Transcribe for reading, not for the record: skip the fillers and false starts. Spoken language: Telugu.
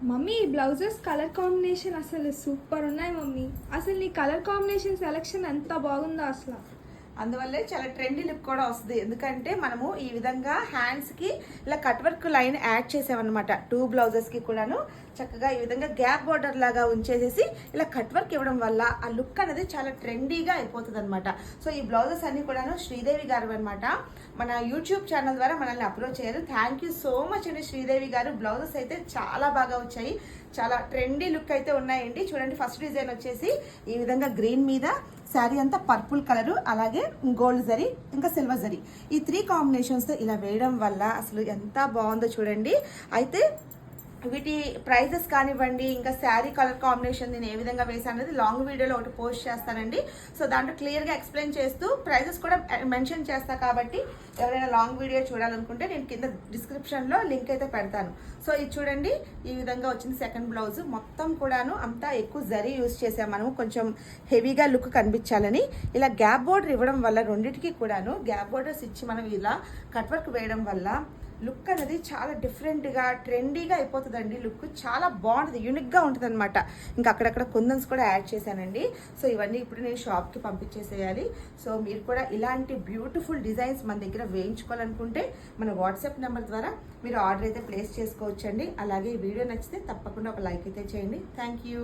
మమ్మీ ఈ బ్లౌజెస్ కలర్ కాంబినేషన్ అసలు సూపర్ ఉన్నాయి మమ్మీ. అసలు నీ కలర్ కాంబినేషన్ సెలెక్షన్ ఎంత బాగుందో అసలు. అందువల్లే చాలా ట్రెండీ లుక్ కూడా వస్తుంది. ఎందుకంటే మనము ఈ విధంగా హ్యాండ్స్కి ఇలా కట్ వర్క్ లైన్ యాడ్ చేసామన్నమాట. 2 బ్లౌజెస్కి కూడాను చక్కగా ఈ విధంగా గ్యాప్ బార్డర్ లాగా ఉంచేసేసి ఇలా కట్ వర్క్ ఇవ్వడం వల్ల ఆ లుక్ అనేది చాలా ట్రెండీగా అయిపోతుంది అనమాట. సో ఈ బ్లౌజెస్ అన్ని కూడాను శ్రీదేవి గారు అనమాట. మన యూట్యూబ్ ఛానల్ ద్వారా మనల్ని అప్రోచ్ అయ్యారు. థ్యాంక్ యూ సో మచ్ అండి శ్రీదేవి గారు. బ్లౌజెస్ అయితే చాలా బాగా వచ్చాయి, చాలా ట్రెండీ లుక్ అయితే ఉన్నాయండి. చూడండి, ఫస్ట్ డిజైన్ వచ్చేసి ఈ విధంగా గ్రీన్ మీద శారీ అంతా పర్పుల్ కలరు, అలాగే గోల్డ్ జరీ ఇంకా సిల్వర్ జరీ, ఈ 3 కాంబినేషన్స్తో ఇలా వేయడం వల్ల అసలు ఎంత బాగుందో చూడండి. అయితే వీటి ప్రైజెస్ కానివ్వండి, ఇంకా శారీ కలర్ కాంబినేషన్ నేను ఏ విధంగా వేసాను అనేది లాంగ్ వీడియోలో ఒకటి పోస్ట్ చేస్తానండి. సో దాంట్లో క్లియర్గా ఎక్స్ప్లెయిన్ చేస్తూ ప్రైజెస్ కూడా మెన్షన్ చేస్తా. కాబట్టి ఎవరైనా లాంగ్ వీడియో చూడాలనుకుంటే నేను కింద డిస్క్రిప్షన్లో లింక్ అయితే పెడతాను. సో ఇది చూడండి, ఈ విధంగా వచ్చింది సెకండ్ బ్లౌజ్. మొత్తం కూడాను అంతా ఎక్కువ జరీ యూజ్ చేసాం మనము, కొంచెం హెవీగా లుక్ కనిపించాలని. ఇలా గ్యాప్ బోర్డర్ ఇవ్వడం వల్ల రెండింటికి కూడాను గ్యాప్ బోర్డర్స్ ఇచ్చి మనం ఇలా కట్ వర్క్ వేయడం వల్ల లుక్ అనేది చాలా డిఫరెంట్గా ట్రెండీగా అయిపోతుందండి. లుక్ చాలా బాగుంటుంది, యూనిక్గా ఉంటుంది అనమాట. ఇంకా అక్కడక్కడ కుందన్స్ కూడా యాడ్ చేశానండి. సో ఇవన్నీ ఇప్పుడు నేను షాప్కి పంపించేసేయాలి. సో మీరు కూడా ఇలాంటి బ్యూటిఫుల్ డిజైన్స్ మన దగ్గర వేయించుకోవాలనుకుంటే మన వాట్సాప్ నెంబర్ ద్వారా మీరు ఆర్డర్ అయితే ప్లేస్ చేసుకోవచ్చండి. అలాగే ఈ వీడియో నచ్చితే తప్పకుండా ఒక లైక్ అయితే చేయండి. Thank you.